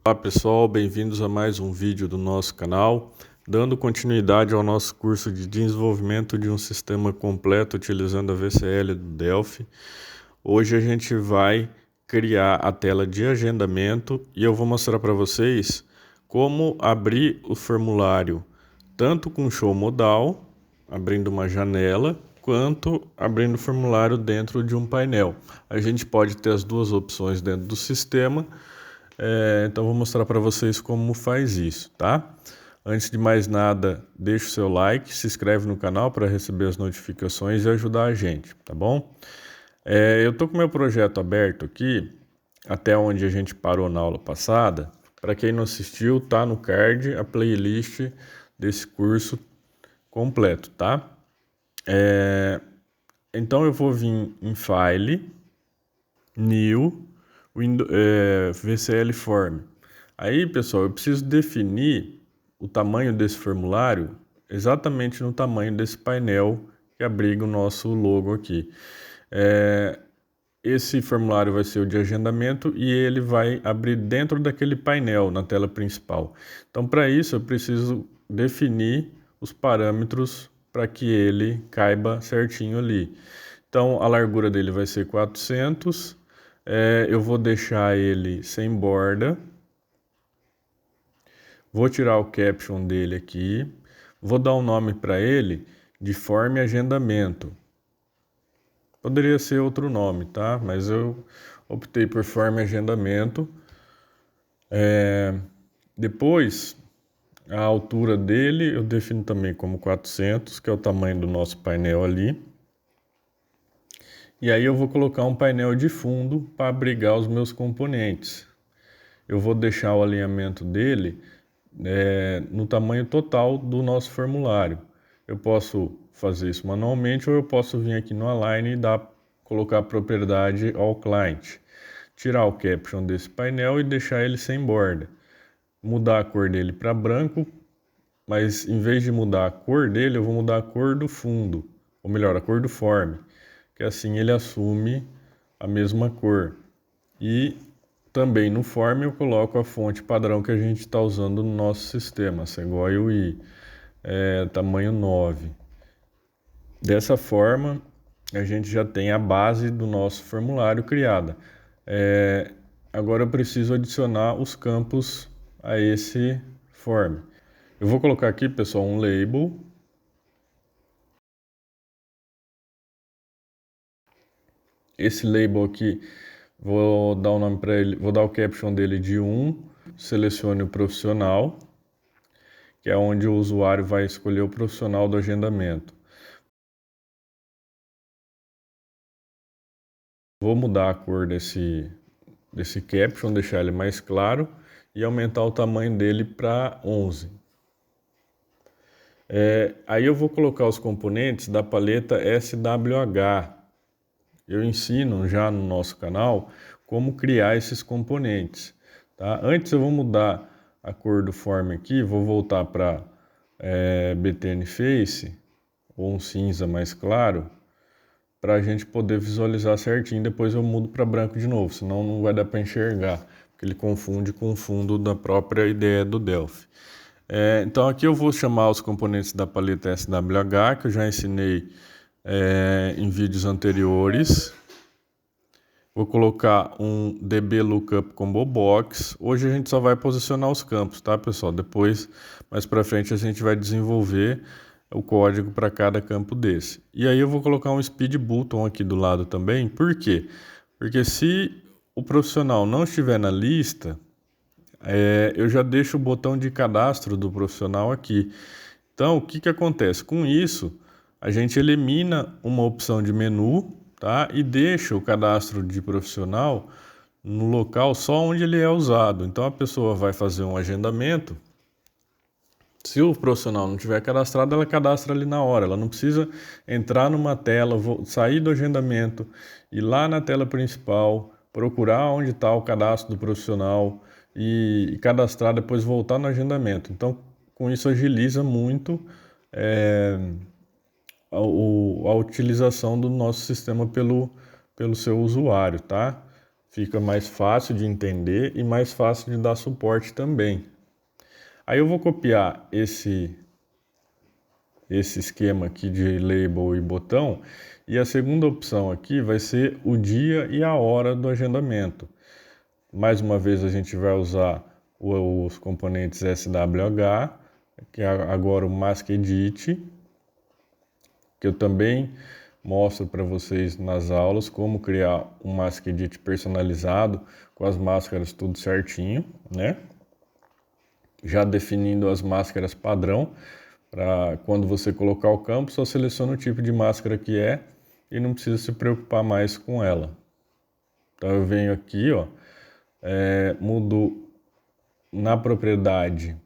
Olá pessoal, bem-vindos a mais um vídeo do nosso canal, dando continuidade ao nosso curso de desenvolvimento de um sistema completo utilizando a VCL do Delphi. Hoje a gente vai criar a tela de agendamento e eu vou mostrar para vocês como abrir o formulário tanto com show modal, abrindo uma janela, quanto abrindo o formulário dentro de um painel. A gente pode ter as duas opções dentro do sistema. Então vou mostrar para vocês como faz isso, tá? Antes de mais nada, deixa o seu like, se inscreve no canal para receber as notificações e ajudar a gente, tá bom? Eu tô com meu projeto aberto aqui, até onde a gente parou na aula passada. Para quem não assistiu, tá no card a playlist desse curso completo, tá? Então eu vou vir em File, New, VCL Form. Aí, pessoal, eu preciso definir o tamanho desse formulário exatamente no tamanho desse painel que abriga o nosso logo aqui. Esse formulário vai ser o de agendamento e ele vai abrir dentro daquele painel na tela principal. Então, para isso, eu preciso definir os parâmetros para que ele caiba certinho ali. Então, a largura dele vai ser 400. Eu vou deixar ele sem borda. Vou tirar o caption dele aqui. Vou dar um nome para ele de forma e agendamento. Poderia ser outro nome, tá? Mas eu optei por forma e agendamento. Depois, a altura dele eu defino também como 400, que é o tamanho do nosso painel ali. E aí eu vou colocar um painel de fundo para abrigar os meus componentes. Eu vou deixar o alinhamento dele no tamanho total do nosso formulário. Eu posso fazer isso manualmente ou eu posso vir aqui no Align e colocar a propriedade ao client. Tirar o caption desse painel e deixar ele sem borda. Mudar a cor dele para branco, mas em vez de mudar a cor dele, eu vou mudar a cor do fundo, ou melhor, a cor do form, que assim ele assume a mesma cor. E também no form eu coloco a fonte padrão que a gente está usando no nosso sistema, Sequoia UI, tamanho 9. Dessa forma, a gente já tem a base do nosso formulário criada. Agora eu preciso adicionar os campos a esse form. Eu vou colocar aqui, pessoal, um label. Esse label aqui, vou dar o nome para ele, vou dar o caption dele de 1, selecione o profissional, que é onde o usuário vai escolher o profissional do agendamento. Vou mudar a cor desse caption, deixar ele mais claro e aumentar o tamanho dele para 11. Aí eu vou colocar os componentes da paleta SWH. Eu ensino já no nosso canal como criar esses componentes. Tá? Antes eu vou mudar a cor do form aqui, vou voltar para BTN Face, ou um cinza mais claro, para a gente poder visualizar certinho. Depois eu mudo para branco de novo, senão não vai dar para enxergar, porque ele confunde com o fundo da própria ideia do Delphi. Então aqui eu vou chamar os componentes da paleta SWH, que eu já ensinei em vídeos anteriores. Vou colocar um DB Lookup Combo Box. Hoje a gente só vai posicionar os campos, tá, pessoal? Depois, mais para frente, a gente vai desenvolver o código para cada campo desse. E aí eu vou colocar um Speed Button aqui do lado também. Por quê? Porque se o profissional não estiver na lista, eu já deixo o botão de cadastro do profissional aqui. Então, o que acontece? Com isso, a gente elimina uma opção de menu, tá? E deixa o cadastro de profissional no local só onde ele é usado. Então, a pessoa vai fazer um agendamento. Se o profissional não tiver cadastrado, ela cadastra ali na hora. Ela não precisa entrar numa tela, sair do agendamento, ir lá na tela principal, procurar onde está o cadastro do profissional e cadastrar, depois voltar no agendamento. Então, com isso agiliza muito a utilização do nosso sistema pelo seu usuário, tá? Fica mais fácil de entender e mais fácil de dar suporte também. Aí eu vou copiar esse esquema aqui de label e botão, e a segunda opção aqui vai ser o dia e a hora do agendamento. Mais uma vez a gente vai usar os componentes SWH, que é agora o Mask Edit, que eu também mostro para vocês nas aulas como criar um Mask Edit personalizado com as máscaras tudo certinho, né? Já definindo as máscaras padrão, para quando você colocar o campo, só seleciona o tipo de máscara que é e não precisa se preocupar mais com ela. Então eu venho aqui, ó, mudo na propriedade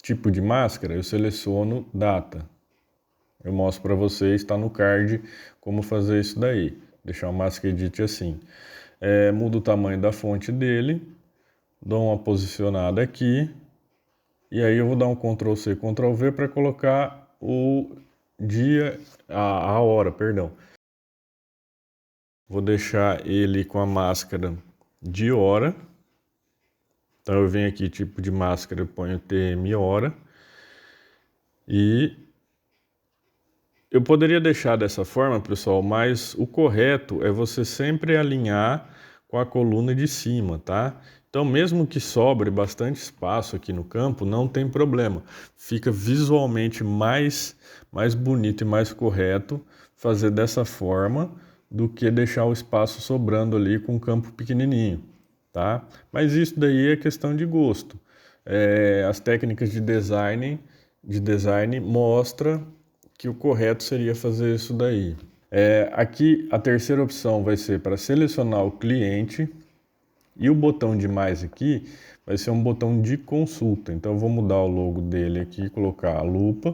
tipo de máscara, eu seleciono data. Eu mostro para vocês, está no card, como fazer isso daí. Deixar o Mask Edit assim. Mudo o tamanho da fonte dele, dou uma posicionada aqui, e aí eu vou dar um Ctrl C, Ctrl V para colocar o dia, a hora, perdão. Vou deixar ele com a máscara de hora. Então eu venho aqui, tipo de máscara, eu ponho TM hora. E eu poderia deixar dessa forma, pessoal, mas o correto é você sempre alinhar com a coluna de cima, tá? Então, mesmo que sobre bastante espaço aqui no campo, não tem problema. Fica visualmente mais bonito e mais correto fazer dessa forma do que deixar o espaço sobrando ali com o campo pequenininho, tá? Mas isso daí é questão de gosto. As técnicas de design mostram que o correto seria fazer isso daí. Aqui a terceira opção vai ser para selecionar o cliente, e o botão de mais aqui vai ser um botão de consulta. Então eu vou mudar o logo dele aqui, colocar a lupa.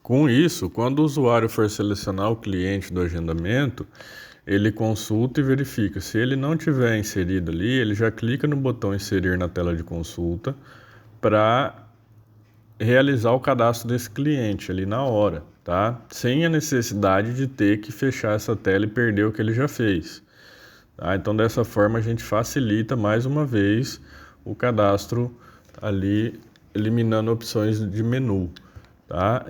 Com isso, quando o usuário for selecionar o cliente do agendamento, ele consulta e verifica. Se ele não tiver inserido ali, ele já clica no botão inserir na tela de consulta para realizar o cadastro desse cliente ali na hora, tá? Sem a necessidade de ter que fechar essa tela e perder o que ele já fez. Tá? Então dessa forma a gente facilita mais uma vez o cadastro ali, eliminando opções de menu. Tá?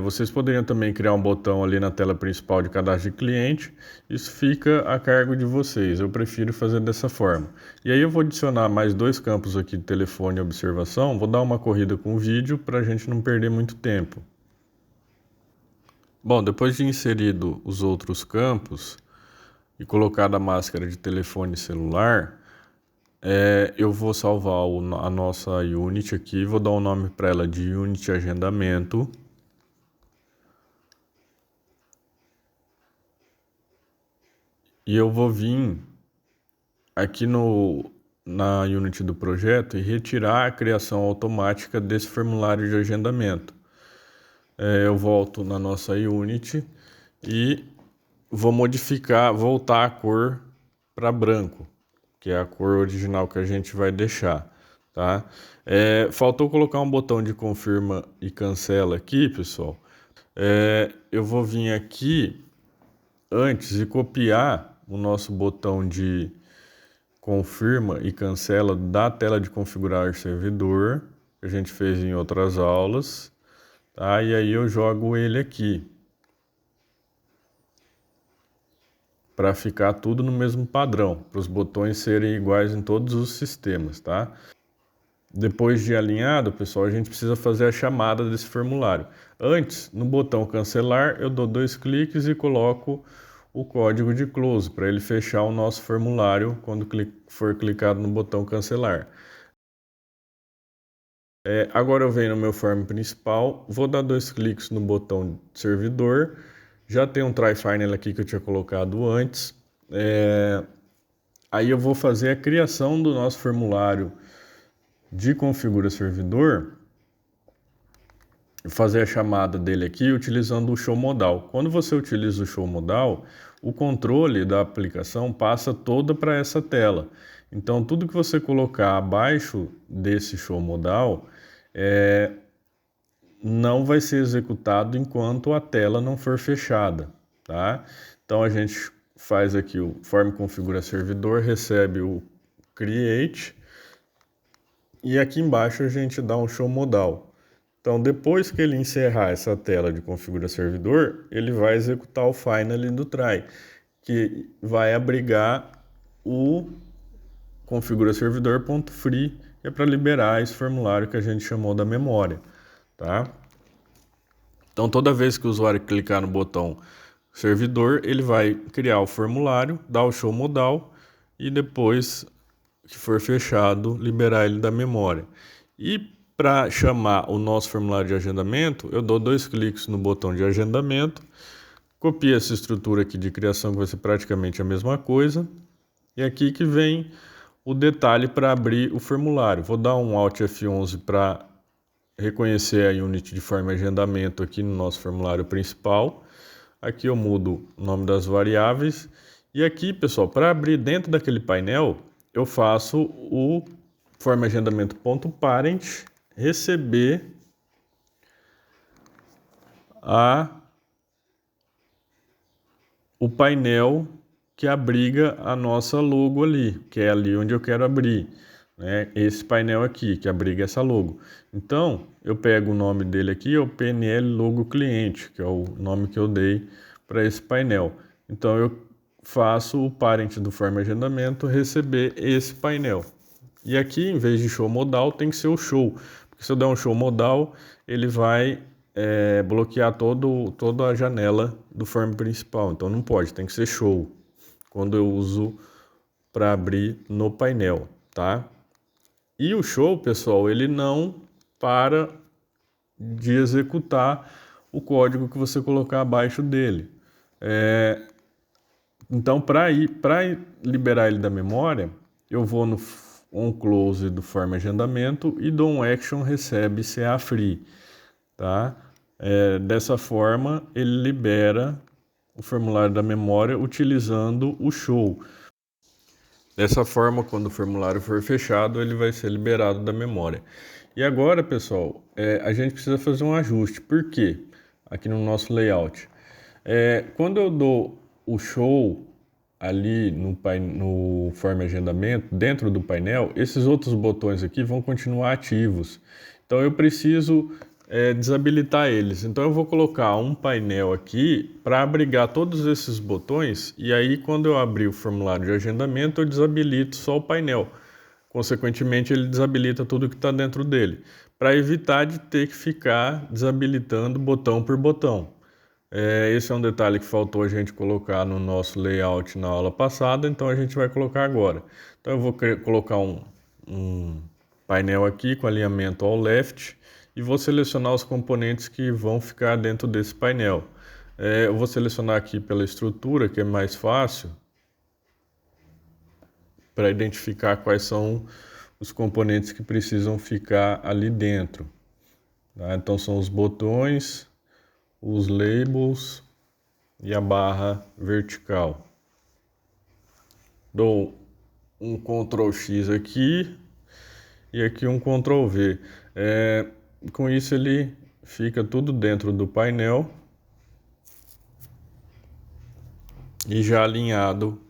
Vocês poderiam também criar um botão ali na tela principal de cadastro de cliente, isso fica a cargo de vocês, eu prefiro fazer dessa forma. E aí eu vou adicionar mais 2 campos aqui de telefone e observação, vou dar uma corrida com o vídeo para a gente não perder muito tempo. Bom, depois de inserido os outros campos e colocado a máscara de telefone celular, eu vou salvar a nossa Unity aqui, vou dar o nome para ela de Unity Agendamento. E eu vou vir aqui na Unity do projeto e retirar a criação automática desse formulário de agendamento. Eu volto na nossa Unity e vou voltar a cor para branco, que é a cor original que a gente vai deixar, tá? Faltou colocar um botão de confirma e cancela aqui, pessoal. Eu vou vir aqui antes e copiar o nosso botão de confirma e cancela da tela de configurar servidor, que a gente fez em outras aulas, tá? E aí eu jogo ele aqui, para ficar tudo no mesmo padrão, para os botões serem iguais em todos os sistemas, tá? Depois de alinhado, pessoal, a gente precisa fazer a chamada desse formulário. Antes, no botão cancelar, eu dou 2 cliques e coloco o código de close para ele fechar o nosso formulário quando for clicado no botão cancelar. Agora eu venho no meu form principal, vou dar 2 cliques no botão servidor. Já tem um try final aqui que eu tinha colocado antes. Aí eu vou fazer a criação do nosso formulário de configura servidor, fazer a chamada dele aqui utilizando o show modal. Quando você utiliza o show modal, o controle da aplicação passa toda para essa tela. Então tudo que você colocar abaixo desse show modal não vai ser executado enquanto a tela não for fechada, tá? Então a gente faz aqui o form configura servidor, recebe o create e aqui embaixo a gente dá um show modal. Então, depois que ele encerrar essa tela de configura servidor, ele vai executar o finally do try, que vai abrigar o configura servidor.free, que é para liberar esse formulário que a gente chamou da memória, tá? Então, toda vez que o usuário clicar no botão servidor, ele vai criar o formulário, dar o show modal e depois que for fechado, liberar ele da memória. E para chamar o nosso formulário de agendamento, eu dou 2 cliques no botão de agendamento, copio essa estrutura aqui de criação, que vai ser praticamente a mesma coisa, e aqui que vem o detalhe para abrir o formulário. Vou dar um Alt F11 para reconhecer a unit de forma agendamento aqui no nosso formulário principal. Aqui eu mudo o nome das variáveis. E aqui, pessoal, para abrir dentro daquele painel, eu faço o forma agendamento.parent receber o painel que abriga a nossa logo ali, que é ali onde eu quero abrir, né? Esse painel aqui, que abriga essa logo. Então, eu pego o nome dele aqui, é o PNL Logo Cliente, que é o nome que eu dei para esse painel. Então, eu faço o parent do forma agendamento receber esse painel. E aqui, em vez de show modal, tem que ser o show. Porque se eu der um show modal, ele vai bloquear toda a janela do form principal. Então não pode, tem que ser show quando eu uso para abrir no painel, tá? E o show, pessoal, ele não para de executar o código que você colocar abaixo dele. Então, para liberar ele da memória, eu vou no onClose do forma agendamento e dou um action recebe CA free, tá? Dessa forma, ele libera o formulário da memória utilizando o show. Dessa forma, quando o formulário for fechado, ele vai ser liberado da memória. E agora, pessoal, a gente precisa fazer um ajuste. Por quê? Aqui no nosso layout. Quando eu dou o show ali no forma agendamento, dentro do painel, esses outros botões aqui vão continuar ativos. Então eu preciso desabilitar eles. Então eu vou colocar um painel aqui para abrigar todos esses botões e aí quando eu abrir o formulário de agendamento eu desabilito só o painel. Consequentemente ele desabilita tudo que está dentro dele, para evitar de ter que ficar desabilitando botão por botão. Esse é um detalhe que faltou a gente colocar no nosso layout na aula passada, então a gente vai colocar agora. Então eu vou colocar um painel aqui com alinhamento ao left e vou selecionar os componentes que vão ficar dentro desse painel. Eu vou selecionar aqui pela estrutura, que é mais fácil, para identificar quais são os componentes que precisam ficar ali dentro. Tá? Então são os botões, os labels e a barra vertical. Dou um Ctrl X aqui e aqui um Ctrl V. Com isso ele fica tudo dentro do painel e já alinhado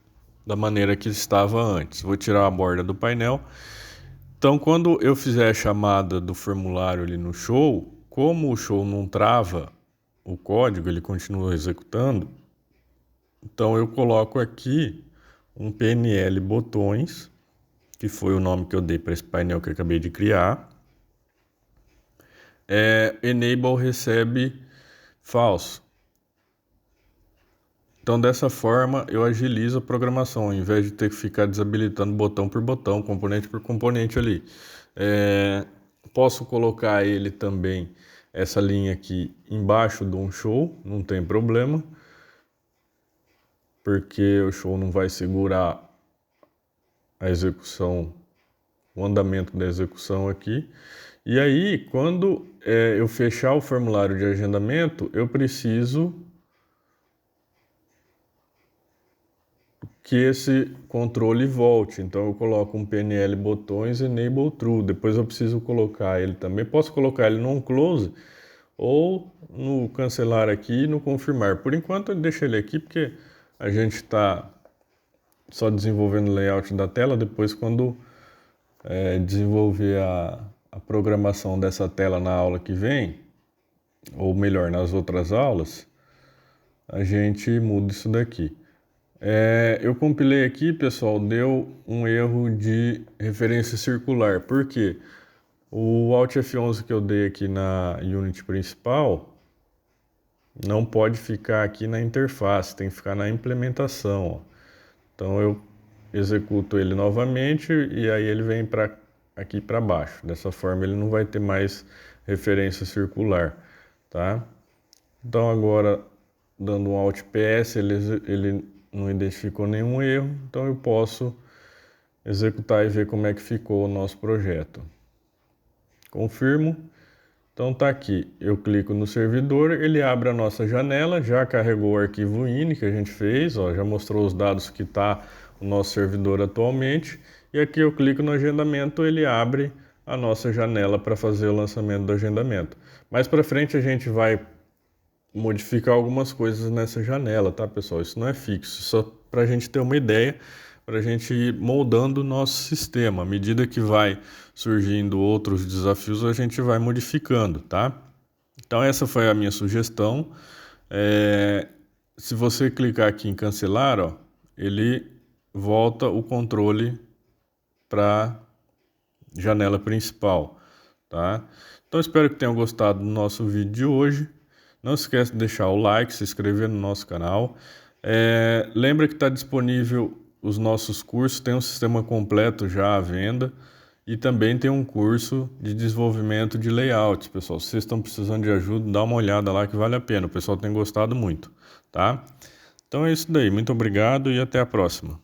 da maneira que estava antes. Vou tirar a borda do painel. Então, quando eu fizer a chamada do formulário ali no show, como o show não trava o código, ele continua executando, então eu coloco aqui um PNL botões, que foi o nome que eu dei para esse painel que eu acabei de criar. Enable recebe false. Então, dessa forma, eu agilizo a programação, ao invés de ter que ficar desabilitando botão por botão, componente por componente ali. Posso colocar ele também, essa linha aqui, embaixo de um show, não tem problema, porque o show não vai segurar a execução, o andamento da execução aqui. E aí, quando eu fechar o formulário de agendamento, eu preciso que esse controle volte. Então eu coloco um PNL botões enable true. Depois eu preciso colocar ele também. Posso colocar ele no onClose ou no cancelar aqui e no confirmar. Por enquanto eu deixo ele aqui porque a gente está só desenvolvendo o layout da tela, depois quando desenvolver a programação dessa tela na aula que vem, ou melhor, nas outras aulas, a gente muda isso daqui. Eu compilei aqui, pessoal, deu um erro de referência circular. Por quê? O Alt F11 que eu dei aqui na Unity principal não pode ficar aqui na interface, tem que ficar na implementação, ó. Então eu executo ele novamente e aí ele vem aqui para baixo. Dessa forma ele não vai ter mais referência circular, tá? Então agora, dando um Alt PS, ele não identificou nenhum erro, então eu posso executar e ver como é que ficou o nosso projeto. Confirmo. Então tá aqui, eu clico no servidor, ele abre a nossa janela, já carregou o arquivo INI que a gente fez, ó, já mostrou os dados que está o nosso servidor atualmente, e aqui eu clico no agendamento, ele abre a nossa janela para fazer o lançamento do agendamento. Mais para frente a gente vai modificar algumas coisas nessa janela, tá, pessoal? Isso não é fixo, só para a gente ter uma ideia, para a gente ir moldando o nosso sistema. À medida que vai surgindo outros desafios, a gente vai modificando, tá? Então essa foi a minha sugestão. Se você clicar aqui em cancelar, ó, ele volta o controle para a janela principal, tá? Então espero que tenham gostado do nosso vídeo de hoje. Não se esqueça de deixar o like, se inscrever no nosso canal. Lembra que está disponível os nossos cursos, tem um sistema completo já à venda e também tem um curso de desenvolvimento de layouts, pessoal. Se vocês estão precisando de ajuda, dá uma olhada lá que vale a pena. O pessoal tem gostado muito, tá? Então é isso daí. Muito obrigado e até a próxima.